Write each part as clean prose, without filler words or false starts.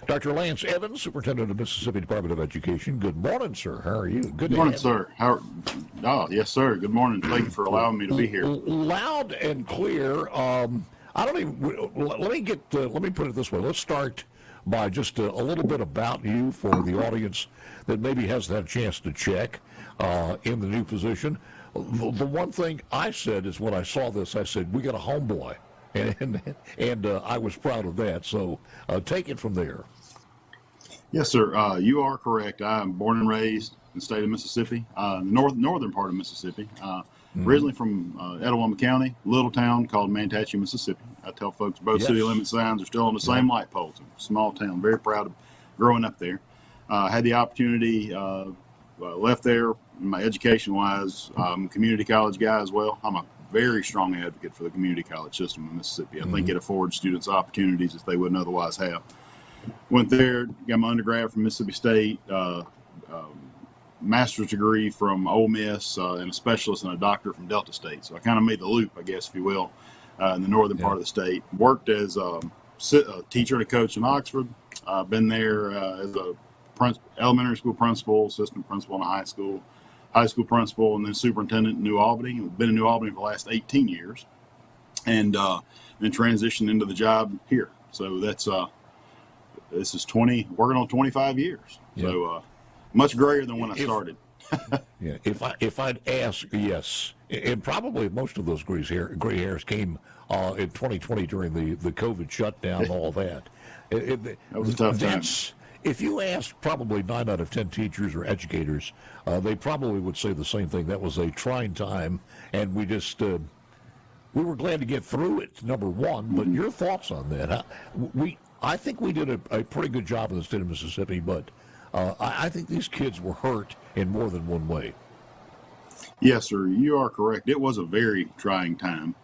Dr. Lance Evans, Superintendent of Mississippi Department of Education. Good morning, sir. How are you? Good morning, sir. Yes, sir. Good morning. Thank you for allowing me to be here. Loud and clear. Let me put it this way. Let's start by just a little bit about you for the audience that maybe hasn't had a chance to check in the new position. The one thing I said is when I saw this, I said, we got a homeboy. And I was proud of that. So take it from there. Yes, sir. You are correct. I'm born and raised in the state of Mississippi, northern part of Mississippi. Originally from Etowah County, little town called Mantachie, Mississippi. I tell folks both city limit signs are still on the same light poles. Small town. Very proud of growing up there. Had the opportunity, left there, my education-wise. I'm a community college guy as well. I'm a very strong advocate for the community college system in Mississippi. I think it affords students opportunities that they wouldn't otherwise have. Went there, got my undergrad from Mississippi State, master's degree from Ole Miss, and a specialist and a doctor from Delta State. So I kind of made the loop, I guess, if you will, in the northern part of the state. Worked as a teacher and a coach in Oxford. Been there as a elementary school principal, assistant principal in a high school principal, and then superintendent in New Albany. I've been in New Albany for the last 18 years, and then transitioned into the job here. So that's this is working on 25 years. Yeah. So much grayer than when I started. Yeah. If I'd ask, yes, and probably most of those gray hairs came in 2020 during the COVID shutdown and all that. That was a tough time. If you ask probably 9 out of 10 teachers or educators, they probably would say the same thing. That was a trying time, and we just we were glad to get through it, number one. But your thoughts on that? I think we did a pretty good job in the state of Mississippi, but I think these kids were hurt in more than one way. Yes, sir. You are correct. It was a very trying time.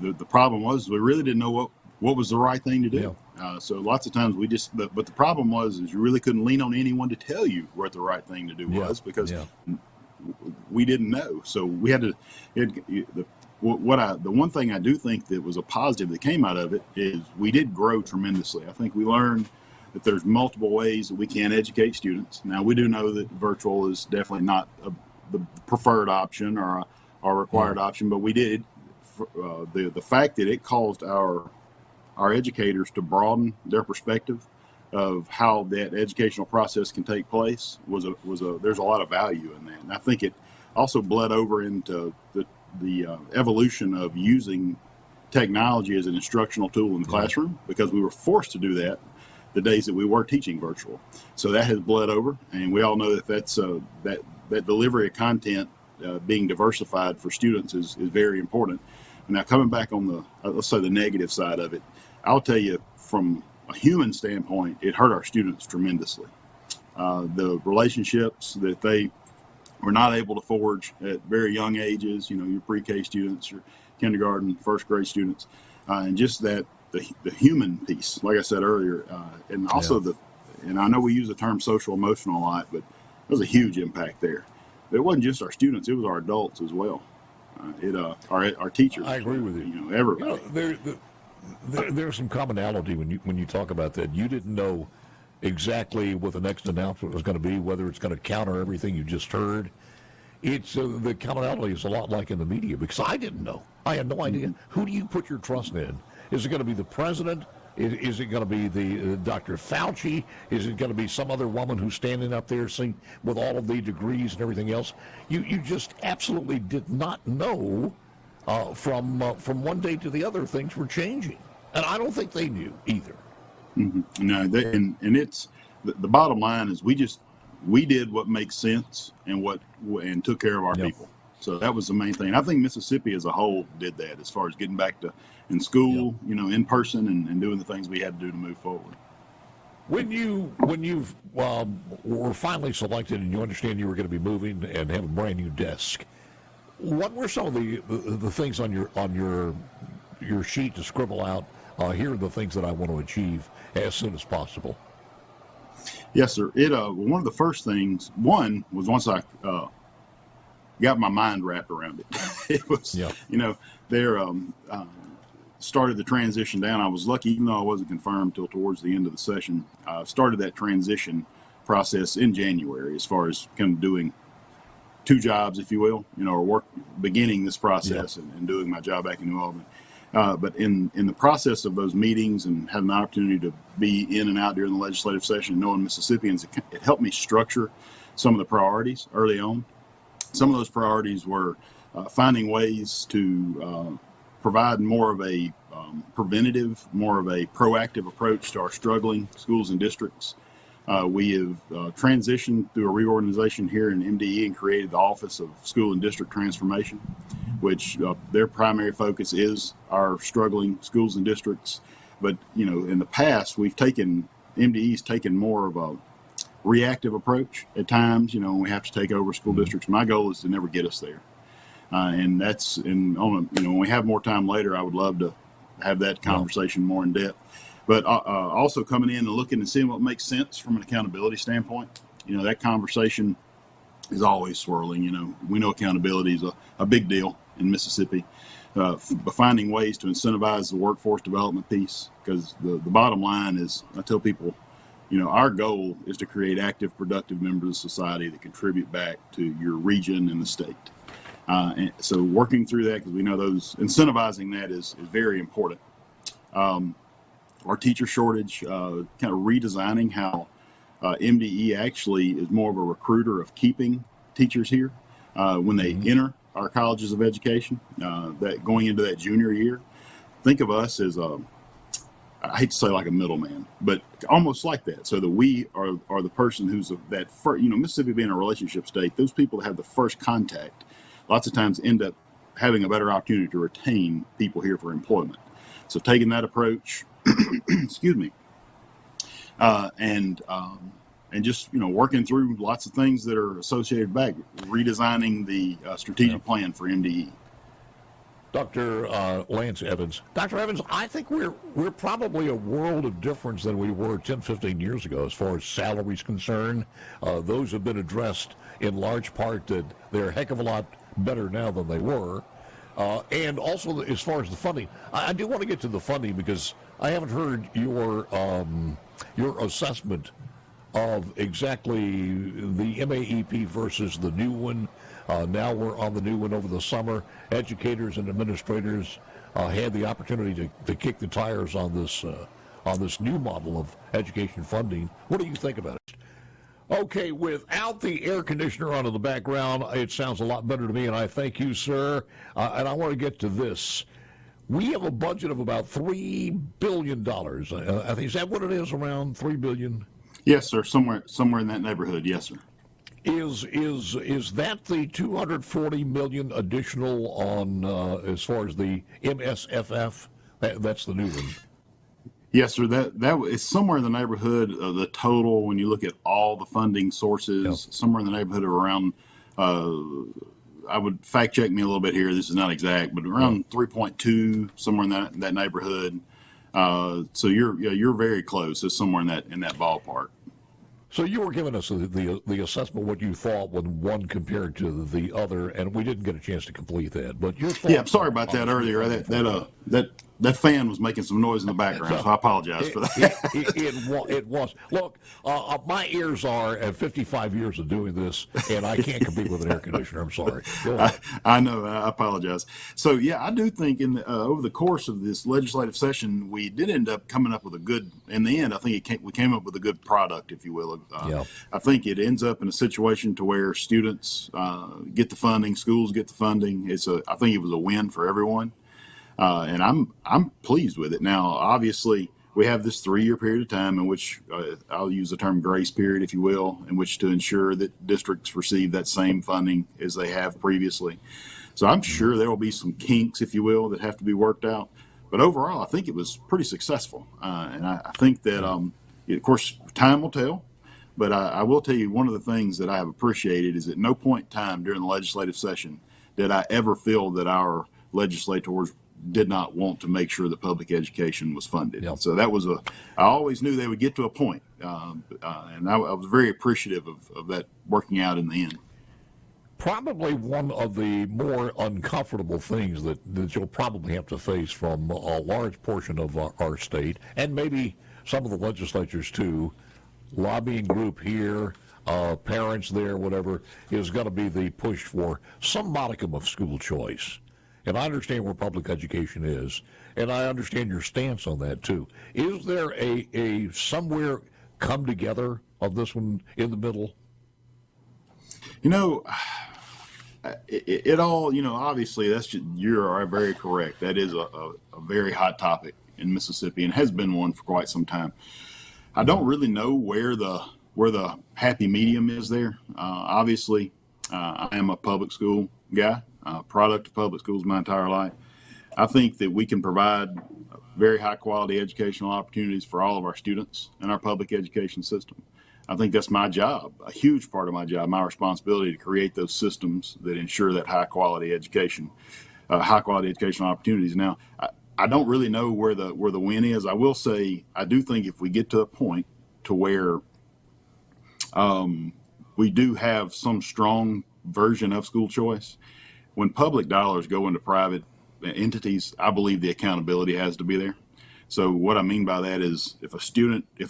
The problem was we really didn't know what was the right thing to do. Yeah. So lots of times but the problem was you really couldn't lean on anyone to tell you what the right thing to do was because we didn't know. So we had to. The one thing I do think that was a positive that came out of it is we did grow tremendously. I think we learned that there's multiple ways that we can educate students. Now we do know that virtual is definitely not the preferred option or a required option, but we did. The fact that it caused our educators to broaden their perspective of how that educational process can take place there's a lot of value in that. And I think it also bled over into the evolution of using technology as an instructional tool in the classroom, because we were forced to do that the days that we were teaching virtual. So that has bled over, and we all know that's that delivery of content being diversified for students is very important. Now, coming back on the let's say the negative side of it, I'll tell you from a human standpoint, it hurt our students tremendously. The relationships that they were not able to forge at very young ages, your pre-K students, your kindergarten, first grade students, and just that the human piece, like I said earlier, and also and I know we use the term social emotional a lot, but there was a huge impact there. It wasn't just our students; it was our adults as well. Our teachers. I agree with you. Everybody. There's some commonality when you talk about that. You didn't know exactly what the next announcement was going to be, whether it's going to counter everything you just heard. It's the commonality is a lot like in the media, because I didn't know. I had no idea. Who do you put your trust in? Is it going to be the president? Is it going to be the Dr. Fauci? Is it going to be some other woman who's standing up there with all of the degrees and everything else? You just absolutely did not know. From one day to the other, things were changing, and I don't think they knew either. Mm-hmm. No, and it's the bottom line is we did what makes sense and took care of our people. So that was the main thing. I think Mississippi as a whole did that as far as getting back to in school, in person, and doing the things we had to do to move forward. When you were finally selected and you understand you were going to be moving and have a brand new desk, what were some of the things on your sheet to scribble out? Here are the things that I want to achieve as soon as possible. Yes, sir. One of the first things was once I got my mind wrapped around it. It was, started the transition down. I was lucky, even though I wasn't confirmed till towards the end of the session. Started that transition process in January, as far as kind of doing two jobs, if you will, or beginning this process and doing my job back in New Albany. But in the process of those meetings and having the opportunity to be in and out during the legislative session, and knowing Mississippians, it helped me structure some of the priorities early on. Some of those priorities were finding ways to provide more of a preventative, more of a proactive approach to our struggling schools and districts. We have transitioned through a reorganization here in MDE and created the Office of School and District Transformation, which their primary focus is our struggling schools and districts. But, in the past, MDE's taken more of a reactive approach at times, when we have to take over school districts. My goal is to never get us there. And when we have more time later, I would love to have that conversation more in depth. But also coming in and looking and seeing what makes sense from an accountability standpoint. That conversation is always swirling. We know accountability is a big deal in Mississippi. But finding ways to incentivize the workforce development piece, because the bottom line is, I tell people, our goal is to create active, productive members of society that contribute back to your region and the state. And so working through that, because we know incentivizing that is very important. Our teacher shortage, kind of redesigning how MDE actually is more of a recruiter of keeping teachers here when they enter our colleges of education, that going into that junior year. Think of us as I hate to say like a middleman, but almost like that, so that we are the person who's that first, Mississippi being a relationship state, those people that have the first contact lots of times end up having a better opportunity to retain people here for employment. So taking that approach, excuse me, and just working through lots of things that are associated back, redesigning the strategic plan for MDE. Dr. Lance Evans. Dr. Evans, I think we're probably a world of difference than we were 10, 15 years ago as far as salaries concerned. Those have been addressed in large part that they're a heck of a lot better now than they were. And also as far as the funding, I do want to get to the funding because I haven't heard your assessment of exactly the MAEP versus the new one. Now we're on the new one over the summer. Educators and administrators had the opportunity to kick the tires on this new model of education funding. What do you think about it? Okay, without the air conditioner on in the background, it sounds a lot better to me, and I thank you, sir. And I want to get to this. We have a budget of about $3 billion. I think, is that what it is, around $3 billion? Yes, sir. Somewhere in that neighborhood. Yes, sir. Is that the $240 million additional on as far as the MSFF? That's the new one. Yes, sir. That is somewhere in the neighborhood of the total. When you look at all the funding sources, somewhere in the neighborhood of around. I would fact check me a little bit here. This is not exact, but around 3.2, somewhere in that neighborhood. So you're very close. It's somewhere in that ballpark. So you were giving us the assessment what you thought when one compared to the other, and we didn't get a chance to complete that. But your thoughts. Yeah, I'm sorry about that earlier. That fan was making some noise in the background, so I apologize for that. It was. Look, my ears are at 55 years of doing this, and I can't compete with an air conditioner. I'm sorry. I know. I apologize. So, yeah, I do think over the course of this legislative session, we did end up coming up with a good, in the end, I think we came up with a good product, if you will. I think it ends up in a situation to where students get the funding, schools get the funding. I think it was a win for everyone. And I'm pleased with it. Now, obviously, we have this 3-year period of time in which I'll use the term grace period, if you will, in which to ensure that districts receive that same funding as they have previously. So I'm sure there will be some kinks, if you will, that have to be worked out. But overall, I think it was pretty successful. And I think that, of course, time will tell. But I will tell you, one of the things that I have appreciated is at no point in time during the legislative session did I ever feel that our legislators did not want to make sure that public education was funded. Yep. So that was I always knew they would get to a point, and I was very appreciative of that working out in the end. Probably one of the more uncomfortable things that you'll probably have to face from a large portion of our state, and maybe some of the legislatures too, lobbying group here, parents there, whatever, is going to be the push for some modicum of school choice. And I understand where public education is, and I understand your stance on that too. Is there a somewhere come together of this one in the middle? You know, it all, you know, obviously you are very correct. That is a very hot topic in Mississippi and has been one for quite some time. I don't really know where the happy medium is there. Obviously, I am a public school guy, product of public schools my entire life. I think that we can provide very high quality educational opportunities for all of our students in our public education system. I think that's my job, a huge part of my job, my responsibility to create those systems that ensure that high quality education, high quality educational opportunities. Now, I don't really know where the win is. I will say, I do think if we get to a point to where we do have some strong version of school choice, when public dollars go into private entities, I believe the accountability has to be there. So what I mean by that is if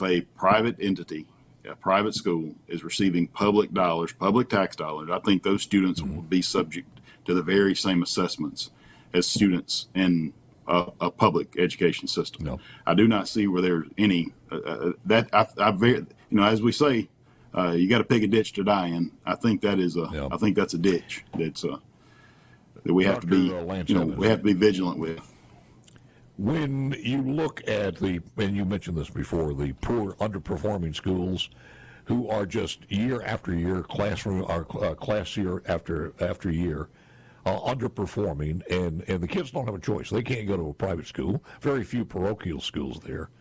a private entity, a private school is receiving public dollars, public tax dollars, I think those students will be subject to the very same assessments as students in a public education system. No. I do not see where there's any as we say, you got to pick a ditch to die in. I think that is I think that's a ditch that we have to be we have to be vigilant with. When you look at and you mentioned this before, the poor, underperforming schools who are just year after year, class year after year, underperforming, and the kids don't have a choice. They can't go to a private school. Very few parochial schools there.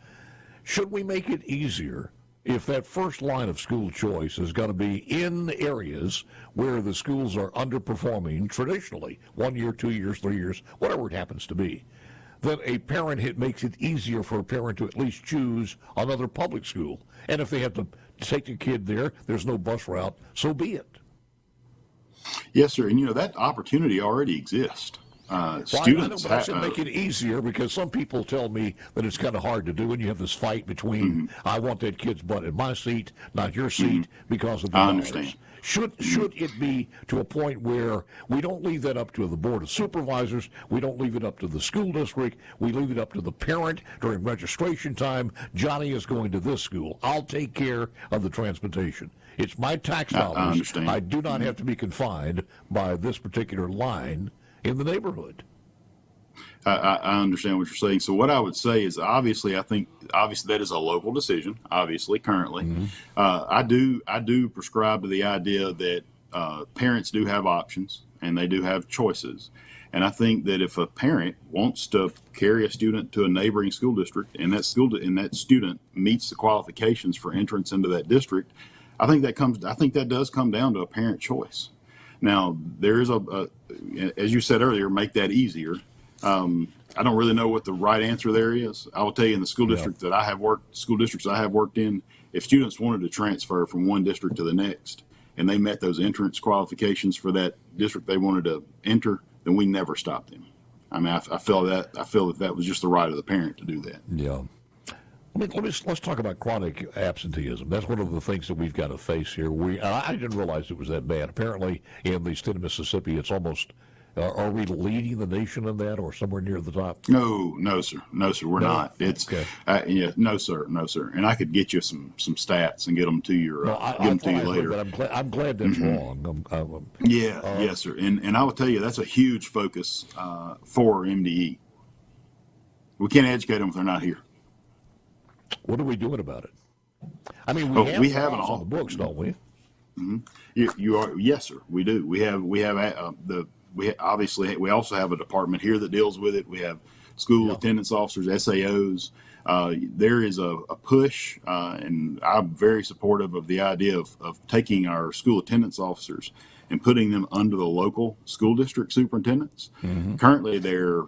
Should we make it easier if that first line of school choice is going to be in areas where the schools are underperforming traditionally, 1 year, 2 years, 3 years, whatever it happens to be? That a parent, it makes it easier for a parent to at least choose another public school. And if they have to take a kid there, there's no bus route, so be it. Yes, sir. And, that opportunity already exists. Students I should make it easier because some people tell me that it's kind of hard to do, and you have this fight between, I want that kid's butt in my seat, not your seat, because of the I understand. Should it be to a point where we don't leave that up to the Board of Supervisors, we don't leave it up to the school district, we leave it up to the parent during registration time? Johnny is going to this school. I'll take care of the transportation. It's my tax dollars. I understand. I do not have to be confined by this particular line in the neighborhood. I understand what you're saying. So what I would say is, obviously that is a local decision. Obviously, currently, I do prescribe to the idea that parents do have options and they do have choices. And I think that if a parent wants to carry a student to a neighboring school district and that student meets the qualifications for entrance into that district, I think that does come down to a parent choice. Now, there is as you said earlier, make that easier. I don't really know what the right answer there is. I will tell you, in the school districts I have worked in, if students wanted to transfer from one district to the next and they met those entrance qualifications for that district they wanted to enter, then we never stopped them. I mean, I feel that was just the right of the parent to do that. Yeah. Let's talk about chronic absenteeism. That's one of the things that we've got to face here. I didn't realize it was that bad. Apparently, in the state of Mississippi, it's almost. Are we leading the nation in that, or somewhere near the top? No, sir. We're not. It's okay. No, sir. And I could get you some stats and get them to you. Later. But I'm glad that's wrong. Yes, sir. And I will tell you that's a huge focus for MDE. We can't educate them if they're not here. What are we doing about it? I mean, we have it on the books, don't we? Mm-hmm. You are. Yes, sir. We do. We also have a department here that deals with it. We have school attendance officers, SAOs. There is a push, and I'm very supportive of the idea of taking our school attendance officers and putting them under the local school district superintendents. Mm-hmm. Currently, they're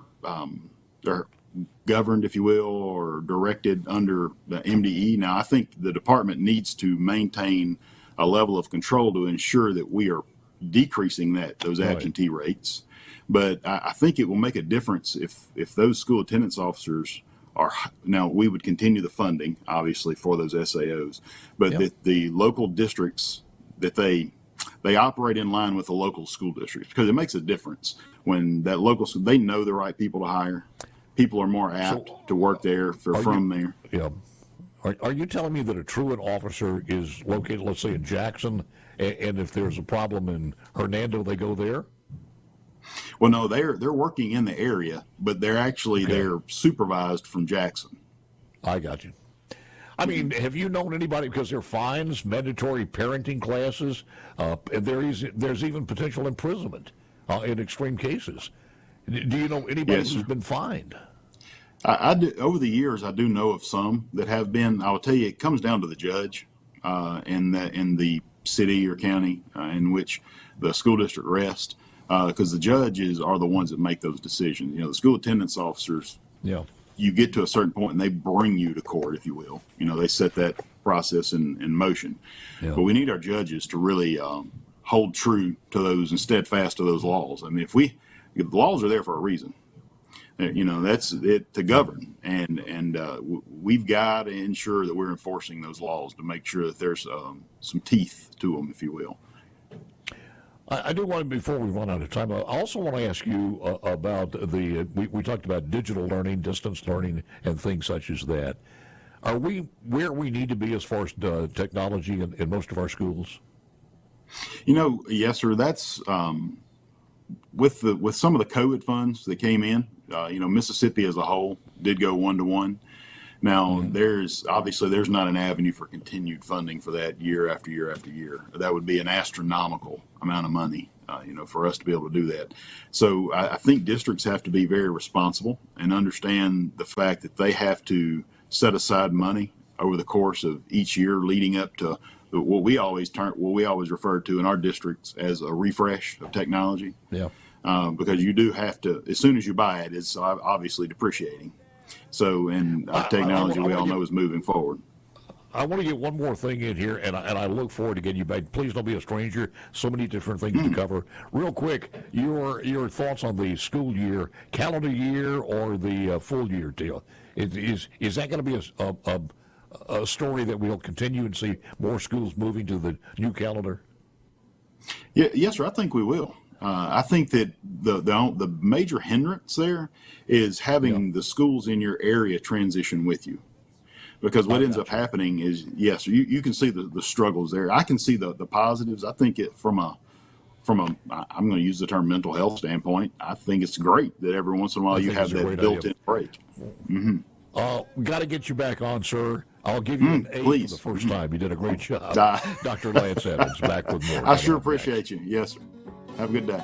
governed, if you will, or directed under the MDE. Now, I think the department needs to maintain a level of control to ensure that we are decreasing those absentee rates. But I think it will make a difference if those school attendance officers are, now we would continue the funding obviously for those SAOs, but the local districts, that they operate in line with the local school districts, because it makes a difference when that local, they know the right people to hire. People are more apt to work there from there. Yeah. Are you telling me that a truant officer is located, let's say, in Jackson, and if there's a problem in Hernando, they go there? Well, no, they're working in the area, but they're supervised from Jackson. I got you. I mean, have you known anybody, because there are fines, mandatory parenting classes, and there's even potential imprisonment in extreme cases. Do you know anybody who's been fined? I do, over the years, I do know of some that have been. I will tell you, it comes down to the judge in the city or county in which the school district rests, because the judges are the ones that make those decisions. You know, the school attendance officers. Yeah. You get to a certain point and they bring you to court, if you will. You know, they set that process in motion. Yeah. But we need our judges to really hold true to those and steadfast to those laws. I mean, if the laws are there for a reason. You know, that's it, to govern, and we've got to ensure that we're enforcing those laws to make sure that there's some teeth to them, if you will. I do want to, before we run out of time, I also want to ask you about we talked about digital learning, distance learning, and things such as that. Are we where we need to be as far as technology in most of our schools? You know, yes, sir. That's with some of the COVID funds that came in. You know, Mississippi as a whole did go 1-to-1. Now, there's not an avenue for continued funding for that year after year after year. That would be an astronomical amount of money, you know, for us to be able to do that. So I think districts have to be very responsible and understand the fact that they have to set aside money over the course of each year leading up to what we always refer to in our districts as a refresh of technology. Yeah. Because you do have to, as soon as you buy it, it's obviously depreciating. So, and technology we all know is moving forward. I want to get one more thing in here, and I look forward to getting you back. Please don't be a stranger. So many different things to cover. Real quick, your thoughts on the school year, calendar year, or the full year deal. Is that going to be a story that we'll continue and see more schools moving to the new calendar? Yeah, yes, sir. I think we will. I think that the major hindrance there is having the schools in your area transition with you, because what ends up happening is, yes, you can see the struggles there. I can see the positives. I think it from a I'm going to use the term mental health standpoint. I think it's great that every once in a while you have that built-in break. We got to get you back on, sir. I'll give you an A for the first time. You did a great job. Dr. Lance Evans, back with more. I sure appreciate you. Yes, sir. Have a good day.